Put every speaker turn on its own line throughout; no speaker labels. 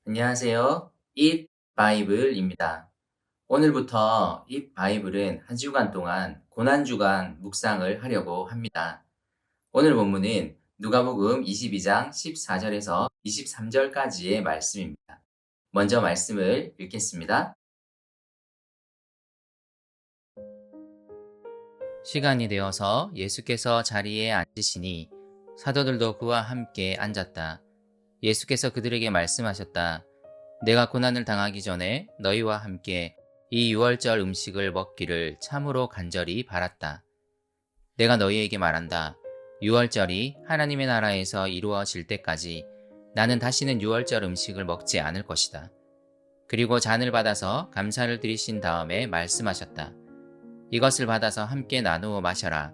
안녕하세요. 잇 바이블입니다. 오늘부터 잇 바이블은 한 주간 동안 고난주간 묵상을 하려고 합니다. 오늘 본문은 누가복음 22장 14절에서 23절까지의 말씀입니다. 먼저 말씀을 읽겠습니다. 시간이 되어서 예수께서 자리에 앉으시니 사도들도 그와 함께 앉았다. 예수께서 그들에게 말씀하셨다. 내가 고난을 당하기 전에 너희와 함께 이 유월절 음식을 먹기를 참으로 간절히 바랐다. 내가 너희에게 말한다. 유월절이 하나님의 나라에서 이루어질 때까지 나는 다시는 유월절 음식을 먹지 않을 것이다. 그리고 잔을 받아서 감사를 드리신 다음에 말씀하셨다. 이것을 받아서 함께 나누어 마셔라.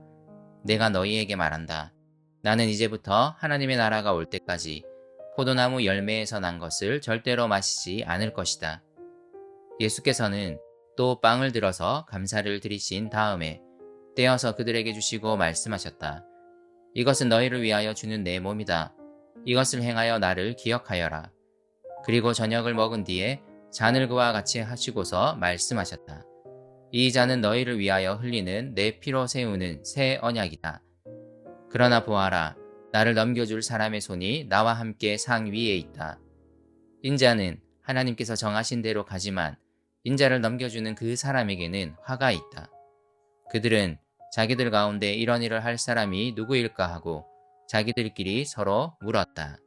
내가 너희에게 말한다. 나는 이제부터 하나님의 나라가 올 때까지 포도나무 열매에서 난 것을 절대로 마시지 않을 것이다. 예수께서는 또 빵을 들어서 감사를 드리신 다음에 떼어서 그들에게 주시고 말씀하셨다. 이것은 너희를 위하여 주는 내 몸이다. 이것을 행하여 나를 기억하여라. 그리고 저녁을 먹은 뒤에 잔을 그와 같이 하시고서 말씀하셨다. 이 잔은 너희를 위하여 흘리는 내 피로 세우는 새 언약이다. 그러나 보아라. 나를 넘겨줄 사람의 손이 나와 함께 상 위에 있다. 인자는 하나님께서 정하신 대로 가지만 인자를 넘겨주는 그 사람에게는 화가 있다. 그들은 자기들 가운데 이런 일을 할 사람이 누구일까 하고 자기들끼리 서로 물었다.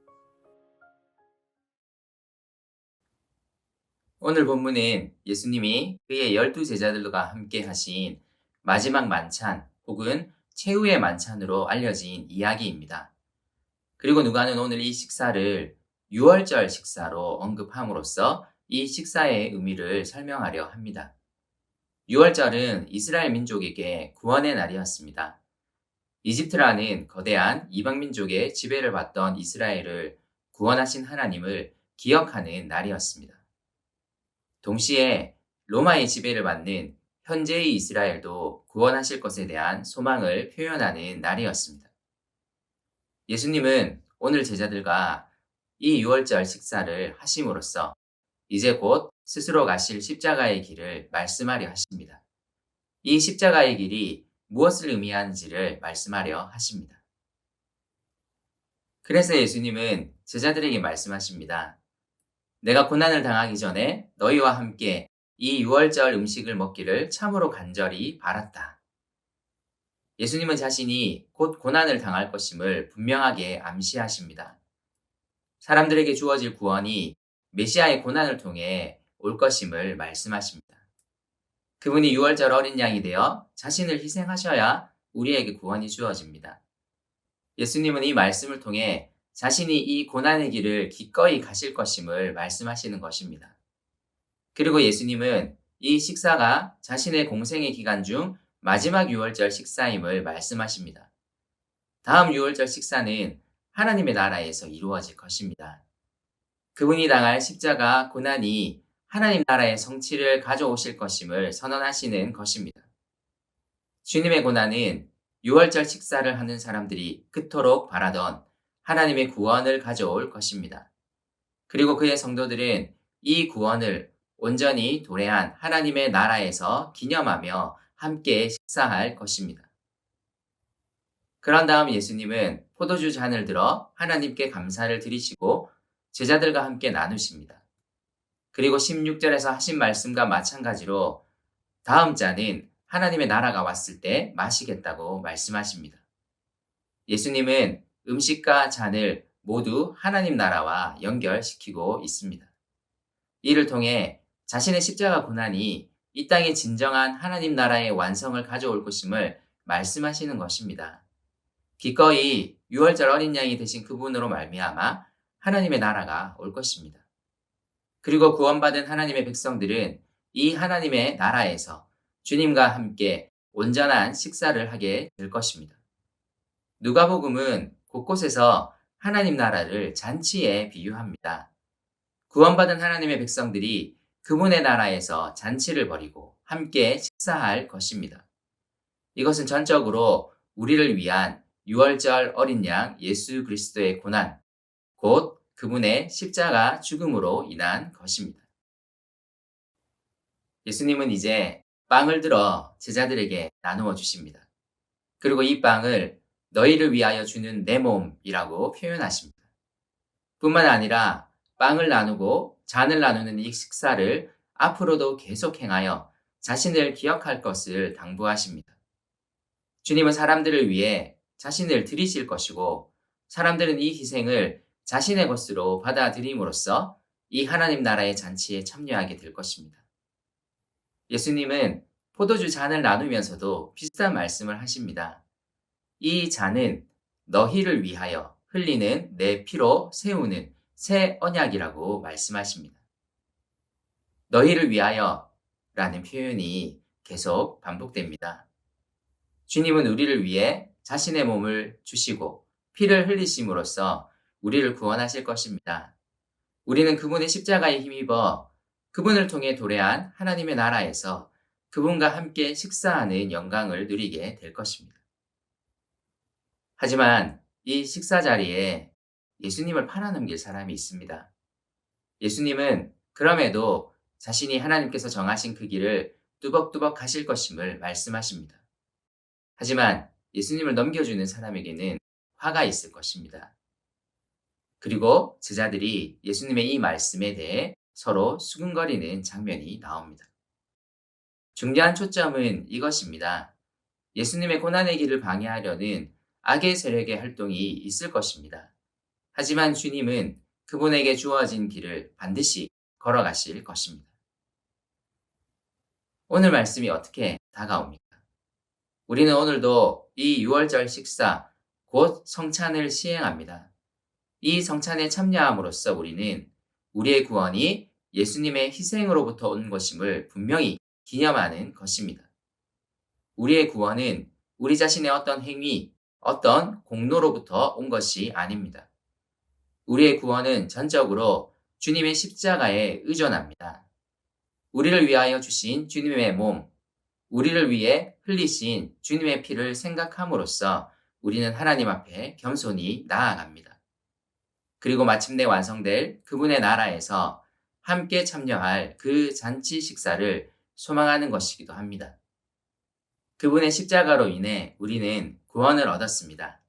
오늘 본문은 예수님이 그의 12제자들과 함께 하신 마지막 만찬 혹은 최후의 만찬으로 알려진 이야기입니다. 그리고 누가는 오늘 이 식사를 유월절 식사로 언급함으로써 이 식사의 의미를 설명하려 합니다. 유월절은 이스라엘 민족에게 구원의 날이었습니다. 이집트라는 거대한 이방민족의 지배를 받던 이스라엘을 구원하신 하나님을 기억하는 날이었습니다. 동시에 로마의 지배를 받는 현재의 이스라엘도 구원하실 것에 대한 소망을 표현하는 날이었습니다. 예수님은 오늘 제자들과 이 유월절 식사를 하심으로써 이제 곧 스스로 가실 십자가의 길을 말씀하려 하십니다. 이 십자가의 길이 무엇을 의미하는지를 말씀하려 하십니다. 그래서 예수님은 제자들에게 말씀하십니다. 내가 고난을 당하기 전에 너희와 함께 이 유월절 음식을 먹기를 참으로 간절히 바랐다. 예수님은 자신이 곧 고난을 당할 것임을 분명하게 암시하십니다. 사람들에게 주어질 구원이 메시아의 고난을 통해 올 것임을 말씀하십니다. 그분이 유월절 어린 양이 되어 자신을 희생하셔야 우리에게 구원이 주어집니다. 예수님은 이 말씀을 통해 자신이 이 고난의 길을 기꺼이 가실 것임을 말씀하시는 것입니다. 그리고 예수님은 이 식사가 자신의 공생의 기간 중 마지막 유월절 식사임을 말씀하십니다. 다음 유월절 식사는 하나님의 나라에서 이루어질 것입니다. 그분이 당할 십자가 고난이 하나님 나라의 성취를 가져오실 것임을 선언하시는 것입니다. 주님의 고난은 유월절 식사를 하는 사람들이 그토록 바라던 하나님의 구원을 가져올 것입니다. 그리고 그의 성도들은 이 구원을 온전히 도래한 하나님의 나라에서 기념하며 함께 식사할 것입니다. 그런 다음 예수님은 포도주 잔을 들어 하나님께 감사를 드리시고 제자들과 함께 나누십니다. 그리고 16절에서 하신 말씀과 마찬가지로 다음 잔은 하나님의 나라가 왔을 때 마시겠다고 말씀하십니다. 예수님은 음식과 잔을 모두 하나님 나라와 연결시키고 있습니다. 이를 통해 자신의 십자가 고난이 이 땅의 진정한 하나님 나라의 완성을 가져올 것임을 말씀하시는 것입니다. 기꺼이 유월절 어린 양이 되신 그분으로 말미암아 하나님의 나라가 올 것입니다. 그리고 구원받은 하나님의 백성들은 이 하나님의 나라에서 주님과 함께 온전한 식사를 하게 될 것입니다. 누가복음은 곳곳에서 하나님 나라를 잔치에 비유합니다. 구원받은 하나님의 백성들이 그분의 나라에서 잔치를 벌이고 함께 식사할 것입니다. 이것은 전적으로 우리를 위한 유월절 어린 양 예수 그리스도의 고난, 곧 그분의 십자가 죽음으로 인한 것입니다. 예수님은 이제 빵을 들어 제자들에게 나누어 주십니다. 그리고 이 빵을 너희를 위하여 주는 내 몸이라고 표현하십니다. 뿐만 아니라 빵을 나누고 잔을 나누는 이 식사를 앞으로도 계속 행하여 자신을 기억할 것을 당부하십니다. 주님은 사람들을 위해 자신을 드리실 것이고 사람들은 이 희생을 자신의 것으로 받아들임으로써 이 하나님 나라의 잔치에 참여하게 될 것입니다. 예수님은 포도주 잔을 나누면서도 비슷한 말씀을 하십니다. 이 잔은 너희를 위하여 흘리는 내 피로 세우는 새 언약이라고 말씀하십니다. 너희를 위하여 라는 표현이 계속 반복됩니다. 주님은 우리를 위해 자신의 몸을 주시고 피를 흘리심으로써 우리를 구원하실 것입니다. 우리는 그분의 십자가에 힘입어 그분을 통해 도래한 하나님의 나라에서 그분과 함께 식사하는 영광을 누리게 될 것입니다. 하지만 이 식사 자리에 예수님을 팔아넘길 사람이 있습니다. 예수님은 그럼에도 자신이 하나님께서 정하신 그 길을 뚜벅뚜벅 가실 것임을 말씀하십니다. 하지만 예수님을 넘겨주는 사람에게는 화가 있을 것입니다. 그리고 제자들이 예수님의 이 말씀에 대해 서로 수근거리는 장면이 나옵니다. 중요한 초점은 이것입니다. 예수님의 고난의 길을 방해하려는 악의 세력의 활동이 있을 것입니다. 하지만 주님은 그분에게 주어진 길을 반드시 걸어가실 것입니다. 오늘 말씀이 어떻게 다가옵니까? 우리는 오늘도 이 6월절 식사, 곧 성찬을 시행합니다. 이 성찬에 참여함으로써 우리는 우리의 구원이 예수님의 희생으로부터 온 것임을 분명히 기념하는 것입니다. 우리의 구원은 우리 자신의 어떤 행위, 어떤 공로로부터 온 것이 아닙니다. 우리의 구원은 전적으로 주님의 십자가에 의존합니다. 우리를 위하여 주신 주님의 몸, 우리를 위해 흘리신 주님의 피를 생각함으로써 우리는 하나님 앞에 겸손히 나아갑니다. 그리고 마침내 완성될 그분의 나라에서 함께 참여할 그 잔치 식사를 소망하는 것이기도 합니다. 그분의 십자가로 인해 우리는 구원을 얻었습니다.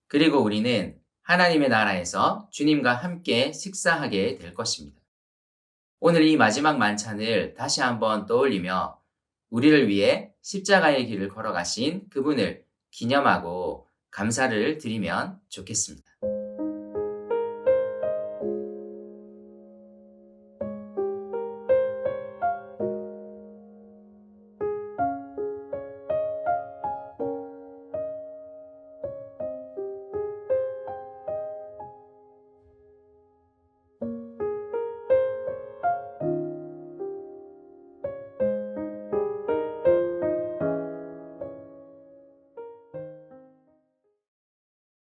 그리고 우리는 하나님의 나라에서 주님과 함께 식사하게 될 것입니다. 오늘 이 마지막 만찬을 다시 한번 떠올리며 우리를 위해 십자가의 길을 걸어가신 그분을 기념하고 감사를 드리면 좋겠습니다.